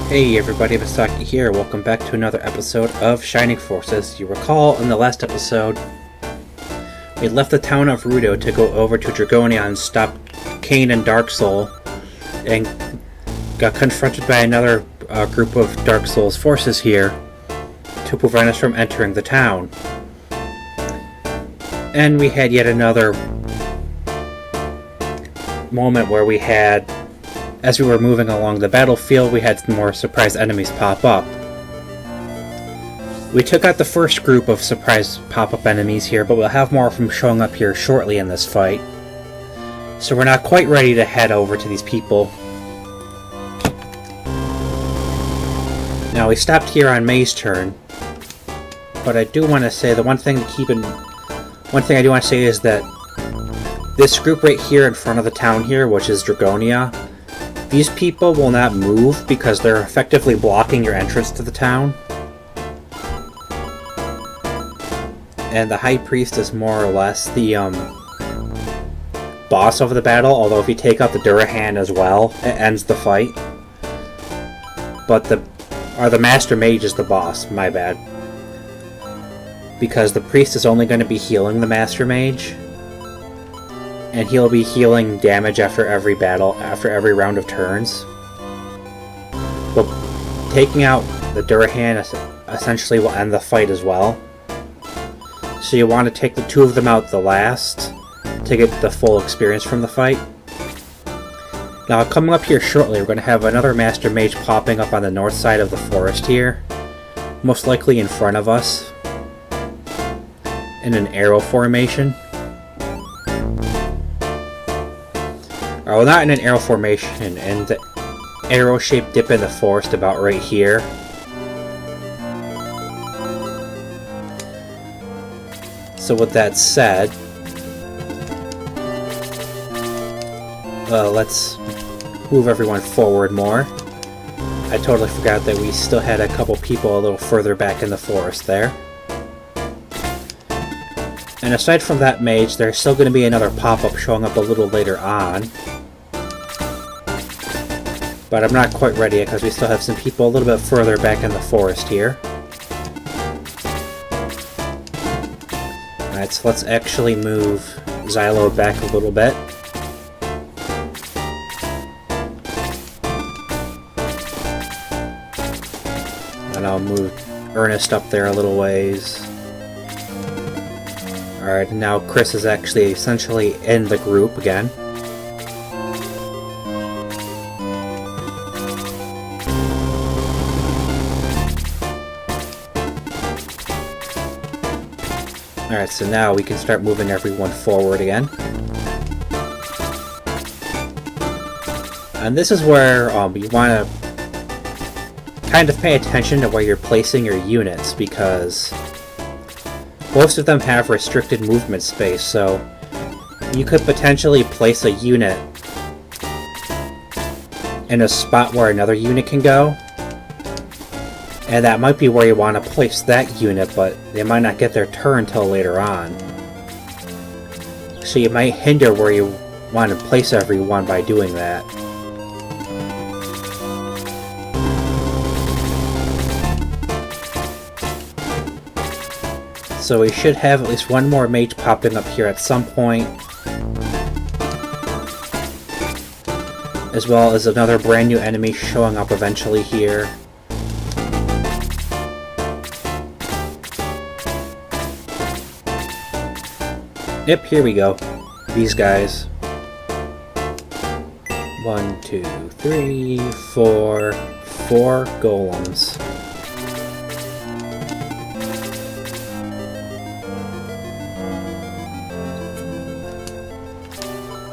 Hey everybody, Masaki here. Welcome back to another episode of Shining Forces. You recall in the last episode, we left the town of Rudo to go over to Dragonia and stop Cain and Dark Soul, and got confronted by another group of Dark Soul's forces here to prevent us from entering the town. And we had yet another moment where we had, as we were moving along the battlefield, we had more surprise enemies pop up. We took out the first group of surprise pop-up enemies here, but we'll have more of them showing up here shortly in this fight. So we're not quite ready to head over to these people. Now we stopped here on May's turn, but I do want to say the one thing I do want to say is that this group right here in front of the town here, which is Dragonia, these people will not move because they're effectively blocking your entrance to the town. And the High Priest is more or less the boss of the battle, although if you take out the Durahan as well, it ends the fight. But the Master Mage is the boss, my bad. Because the Priest is only going to be healing the Master Mage. And he'll be healing damage after every battle, after every round of turns. But taking out the Durahan essentially will end the fight as well. So you want to take the two of them out the last to get the full experience from the fight. Now coming up here shortly, we're going to have another Master Mage popping up on the north side of the forest here. Most likely in front of us. In an arrow formation. Well, not in an arrow formation, and the arrow-shaped dip in the forest about right here. So with that said, let's move everyone forward more. I totally forgot that we still had a couple people a little further back in the forest there. And aside from that mage, there's still going to be another pop-up showing up a little later on. But I'm not quite ready yet because we still have some people a little bit further back in the forest here. Alright, so let's actually move Xylo back a little bit. And I'll move Ernest up there a little ways. Alright, now Chris is actually essentially in the group again. Alright, so now we can start moving everyone forward again. And this is where you want to kind of pay attention to where you're placing your units, because most of them have restricted movement space, so you could potentially place a unit in a spot where another unit can go. And that might be where you want to place that unit, but they might not get their turn till later on. So you might hinder where you want to place everyone by doing that. So we should have at least one more mage popping up here at some point. As well as another brand new enemy showing up eventually here. Yep, here we go. These guys. 1, 2, 3, 4. 4 golems.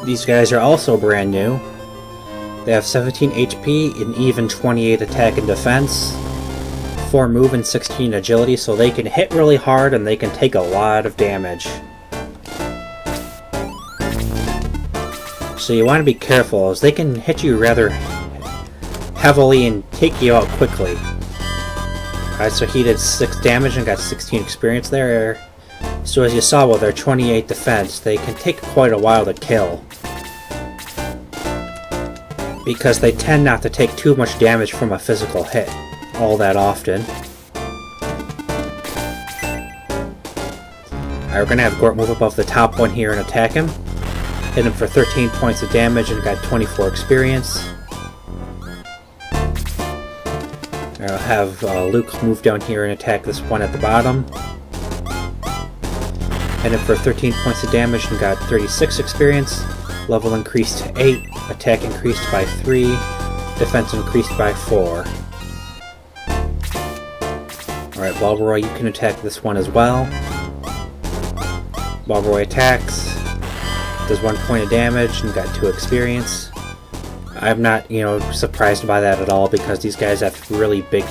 These guys are also brand new. They have 17 HP and even 28 attack and defense. 4 move and 16 agility, so they can hit really hard and they can take a lot of damage. So you want to be careful, as they can hit you rather heavily and take you out quickly. Alright, so he did 6 damage and got 16 experience there. So as you saw with their 28 defense, they can take quite a while to kill. because they tend not to take too much damage from a physical hit all that often. Alright, we're gonna have Gort move above the top one here and attack him. Hit him for 13 points of damage and got 24 experience. I'll have Luke move down here and attack this one at the bottom. Hit him for 13 points of damage and got 36 experience. Level increased to 8, attack increased by 3, defense increased by 4. Alright, Balroy, you can attack this one as well. Balroy attacks, does 1 point of damage and got 2 experience. I'm not, surprised by that at all because these guys have really big...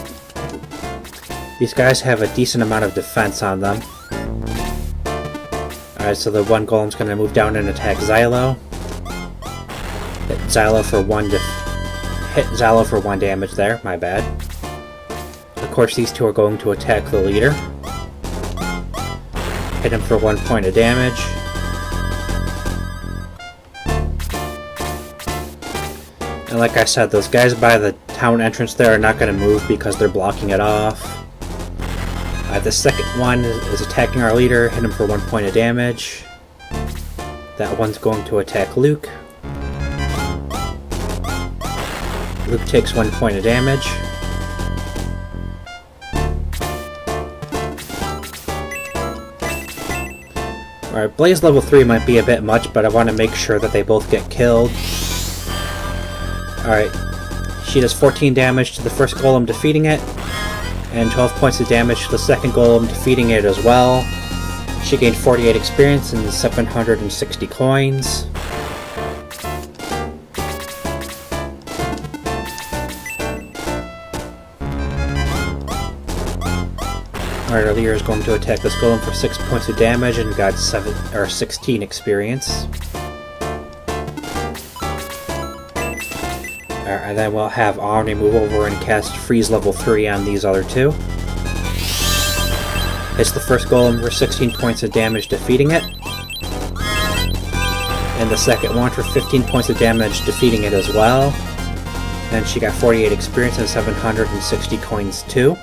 These guys have a decent amount of defense on them. Alright, so the one golem's going to move down and attack Xylo. Hit Xylo for 1 damage there, my bad. Of course, these two are going to attack the leader. Hit him for 1 point of damage. And like I said, those guys by the town entrance there are not going to move because they're blocking it off. The second one is attacking our leader, hit him for 1 point of damage. That one's going to attack Luke. Luke takes 1 point of damage. Alright, Blaze level 3 might be a bit much, but I want to make sure that they both get killed. Alright, she does 14 damage to the first golem, defeating it, and 12 points of damage to the second golem, defeating it as well. She gained 48 experience and 760 coins. Alright, our leader is going to attack this golem for 6 points of damage and got 16 experience. And then we'll have Omni move over and cast Freeze level 3 on these other two. Hits the first golem for 16 points of damage, defeating it. And the second one for 15 points of damage, defeating it as well. And she got 48 experience and 760 coins too.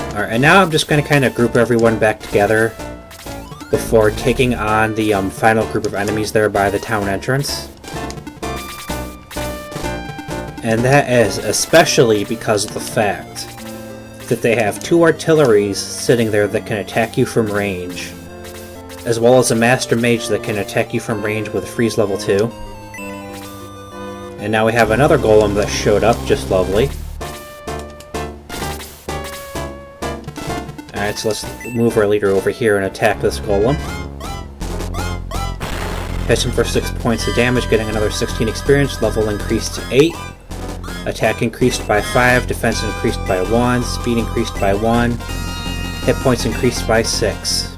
Alright, and now I'm just going to kind of group everyone back together before taking on the final group of enemies there by the town entrance. And that is especially because of the fact that they have 2 artilleries sitting there that can attack you from range, as well as a Master Mage that can attack you from range with Freeze level 2. And now we have another golem that showed up, just lovely. Alright, so let's move our leader over here and attack this golem. Hits him for 6 points of damage, getting another 16 experience, level increased to 8. Attack increased by 5, defense increased by 1, speed increased by 1, hit points increased by 6.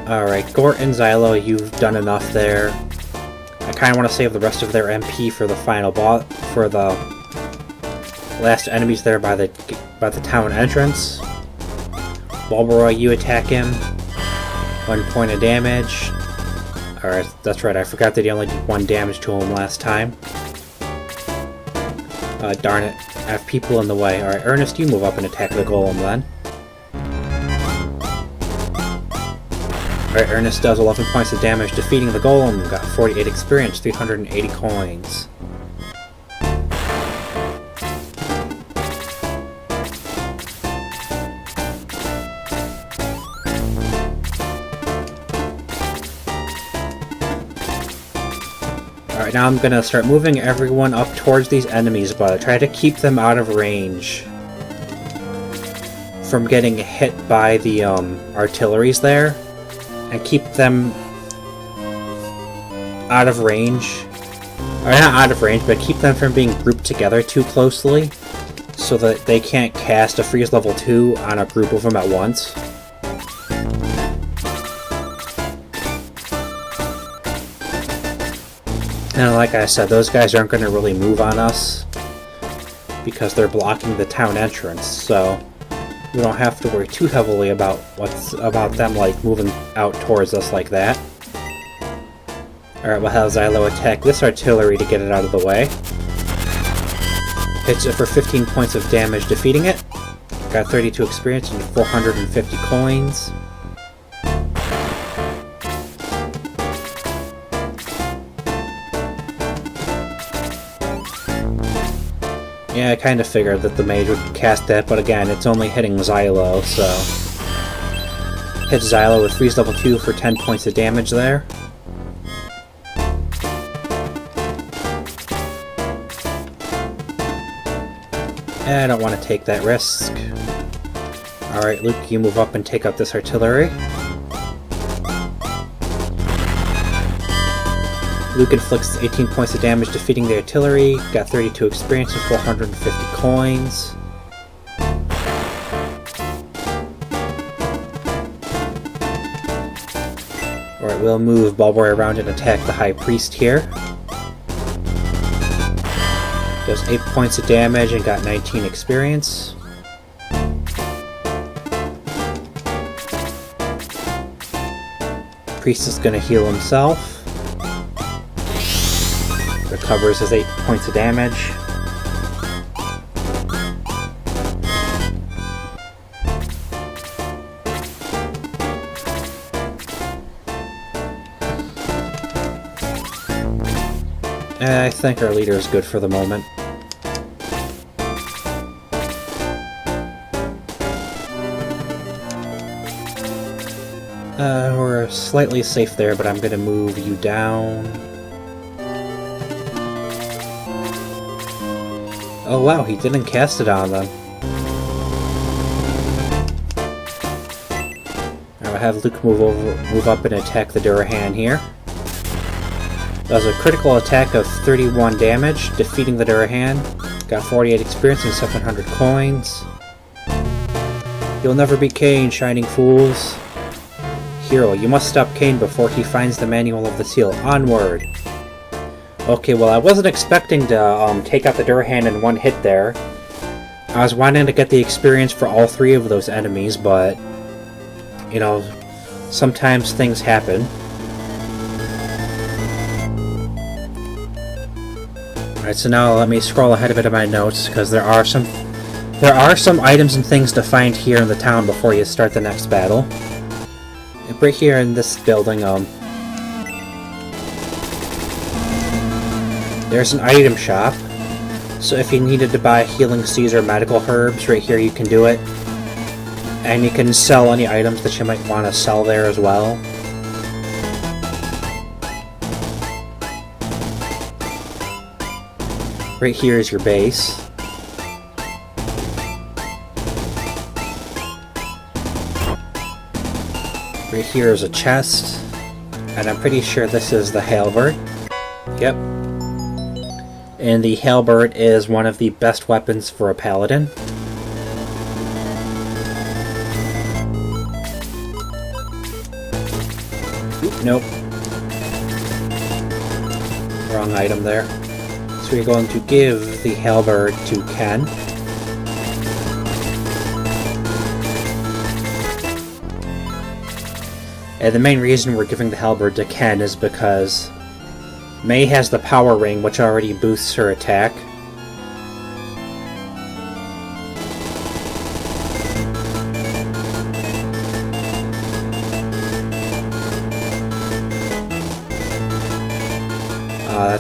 Alright, Gort and Xylo, you've done enough there. I kind of want to save the rest of their MP for the final boss, for the last enemies there by the town entrance. Balroy, you attack him. 1 point of damage. Alright, that's right, I forgot that he only did 1 damage to him last time. Darn it, I have people in the way. Alright, Ernest, you move up and attack the golem then. Alright, Ernest does 11 points of damage, defeating the golem, got 48 experience, 380 coins. Alright, now I'm gonna start moving everyone up towards these enemies, but try to keep them out of range from getting hit by the artilleries there, and keep them out of range, or not out of range, but keep them from being grouped together too closely, so that they can't cast a Freeze level 2 on a group of them at once. And like I said, those guys aren't going to really move on us because they're blocking the town entrance, so we don't have to worry too heavily about them like moving out towards us like that. Alright, we'll have Xylo attack this artillery to get it out of the way. Hits it for 15 points of damage, defeating it. Got 32 experience and 450 coins. Yeah, I kind of figured that the mage would cast that, but again, it's only hitting Xylo, so... Hits Xylo with freeze level 2 for 10 points of damage there. I don't want to take that risk. Alright, Luke, you move up and take out this artillery. Luke inflicts 18 points of damage, defeating the artillery. Got 32 experience and 450 coins. Alright, we'll move Bulboy around and attack the High Priest here. Does 8 points of damage and got 19 experience. Priest is going to heal himself. Recovers his 8 points of damage. I think our leader is good for the moment. We're slightly safe there, but I'm going to move you down. Oh wow, he didn't cast it on them. I'll have Luke move up and attack the Durahan here. Does a critical attack of 31 damage, defeating the Durahan. Got 48 experience and 700 coins. You'll never beat Kane, shining fools. Hero, you must stop Kane before he finds the manual of the seal. Onward! Okay, well I wasn't expecting to take out the Durahan in one hit there. I was wanting to get the experience for all three of those enemies, but... you know, sometimes things happen. Alright, so now let me scroll ahead a bit of my notes, because there are some items and things to find here in the town before you start the next battle. Right here in this building, there's an item shop. So if you needed to buy healing seeds or medical herbs, right here you can do it. And you can sell any items that you might want to sell there as well. Right here is your base. Right here is a chest. And I'm pretty sure this is the halberd. Yep. And the halberd is one of the best weapons for a paladin. Oop, nope. Wrong item there. So we're going to give the halberd to Ken. And the main reason we're giving the halberd to Ken is because May has the power ring, which already boosts her attack.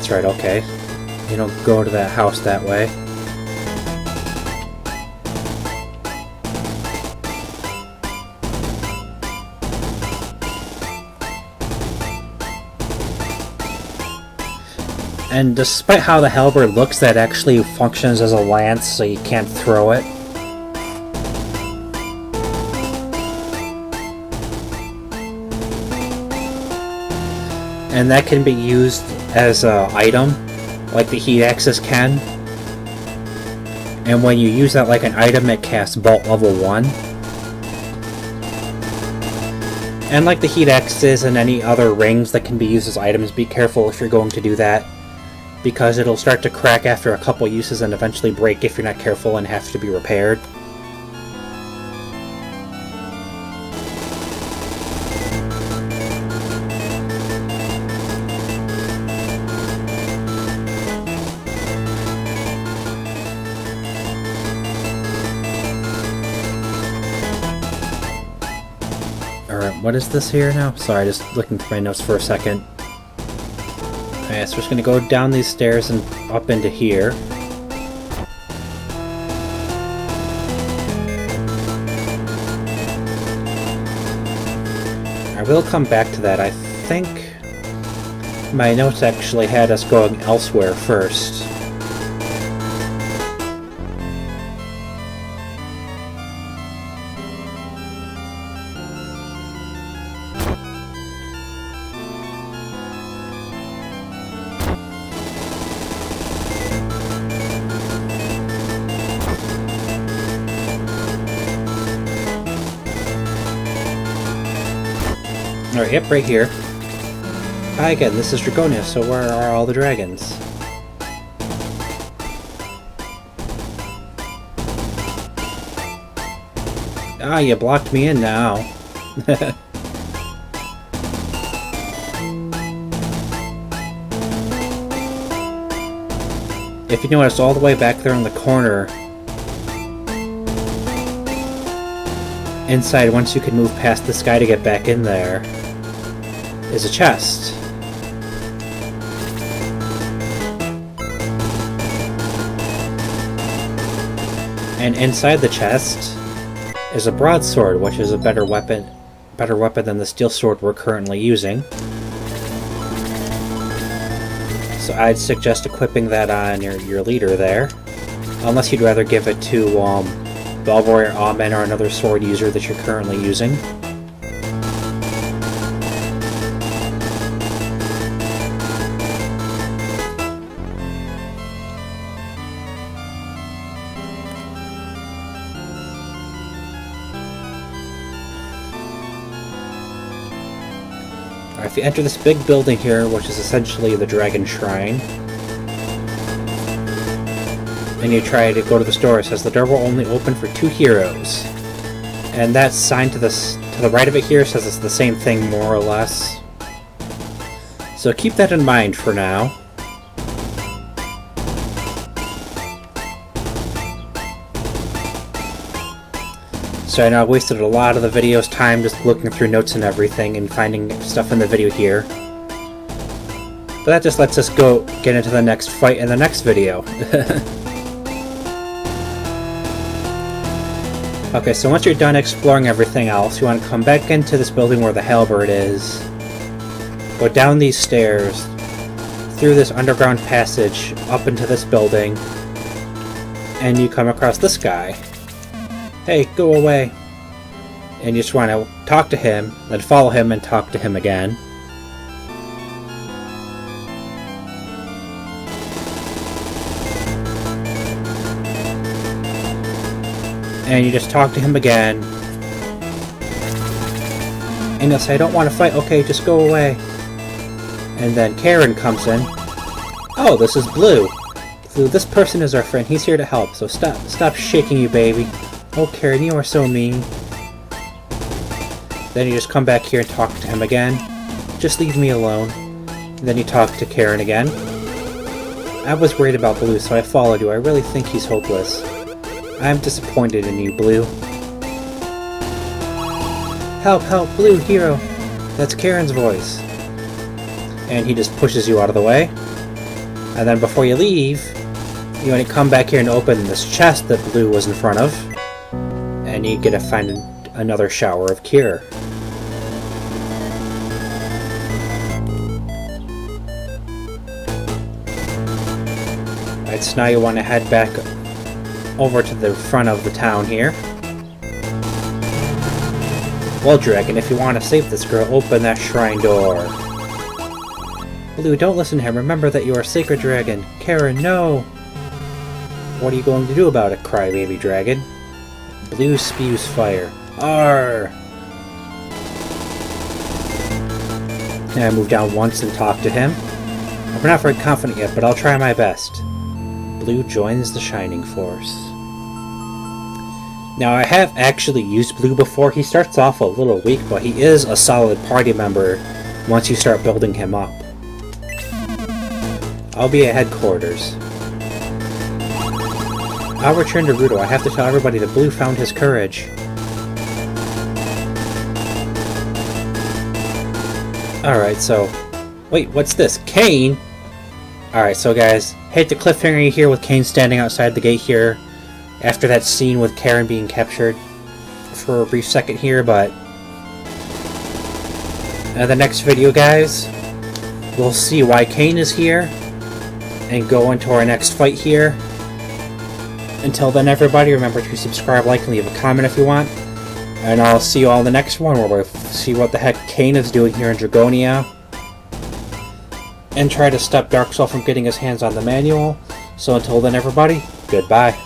That's right, okay. You don't go to that house that way. And despite how the halberd looks, that actually functions as a lance, so you can't throw it. And that can be used as an item, like the heat axes can. And when you use that like an item, it casts Bolt level 1. And like the heat axes and any other rings that can be used as items, be careful if you're going to do that, because it'll start to crack after a couple uses and eventually break if you're not careful and have to be repaired. what is this here now? Sorry, just looking through my notes for a second. Alright, so we're just gonna go down these stairs and up into here. I will come back to that. I think my notes actually had us going elsewhere first. Alright, yep, right here. Hi again, this is Dragonia, so where are all the dragons? Ah, you blocked me in now. If you notice, all the way back there in the corner, inside, once you can move past this guy to get back in there, is a chest. And inside the chest is a broadsword, which is a better weapon than the steel sword we're currently using. So I'd suggest equipping that on your leader there, unless you'd rather give it to Belvoir, Amen, or another sword user that you're currently using. If you enter this big building here, which is essentially the Dragon Shrine, and you try to go to the store, it says the door will only open for 2 heroes. And that sign to the right of it here says it's the same thing, more or less. So keep that in mind for now. So I know I wasted a lot of the video's time just looking through notes and everything and finding stuff in the video here. But that just lets us get into the next fight in the next video. Okay, so once you're done exploring everything else, you want to come back into this building where the halberd is. Go down these stairs, through this underground passage, up into this building, and you come across this guy. Hey, go away. And you just want to talk to him, then follow him and talk to him again. And you just talk to him again. And he'll say, I don't want to fight. Okay, just go away. And then Karen comes in. Oh, this is Blue. Blue, this person is our friend. He's here to help. So stop shaking, you baby. Oh, Karen, you are so mean. Then you just come back here and talk to him again. Just leave me alone. And then you talk to Karen again. I was worried about Blue, so I followed you. I really think he's hopeless. I'm disappointed in you, Blue. Help, help, Blue, hero. That's Karen's voice. And he just pushes you out of the way. And then before you leave, you want to come back here and open this chest that Blue was in front of. And you get to find another shower of cure. Alright, so now you want to head back over to the front of the town here. Well, Dragon, if you want to save this girl, open that shrine door. Blue, don't listen to him. Remember that you are a sacred dragon. Karen, no! What are you going to do about it, crybaby dragon? Blue spews fire. Arr! And I move down once and talk to him. I'm not very confident yet, but I'll try my best. Blue joins the Shining Force. Now, I have actually used Blue before. He starts off a little weak, but he is a solid party member once you start building him up. I'll be at headquarters. I'll return to Ruto. I have to tell everybody that Blue found his courage. Alright, so... Wait, what's this? Kane? Alright, so guys, hit the cliffhanger here with Kane standing outside the gate here after that scene with Karen being captured for a brief second here, but... In the next video, guys, we'll see why Kane is here and go into our next fight here. Until then, everybody, remember to subscribe, like, and leave a comment if you want. And I'll see you all in the next one, where we'll see what the heck Kane is doing here in Dragonia. And try to stop Dark Soul from getting his hands on the manual. So until then, everybody, goodbye.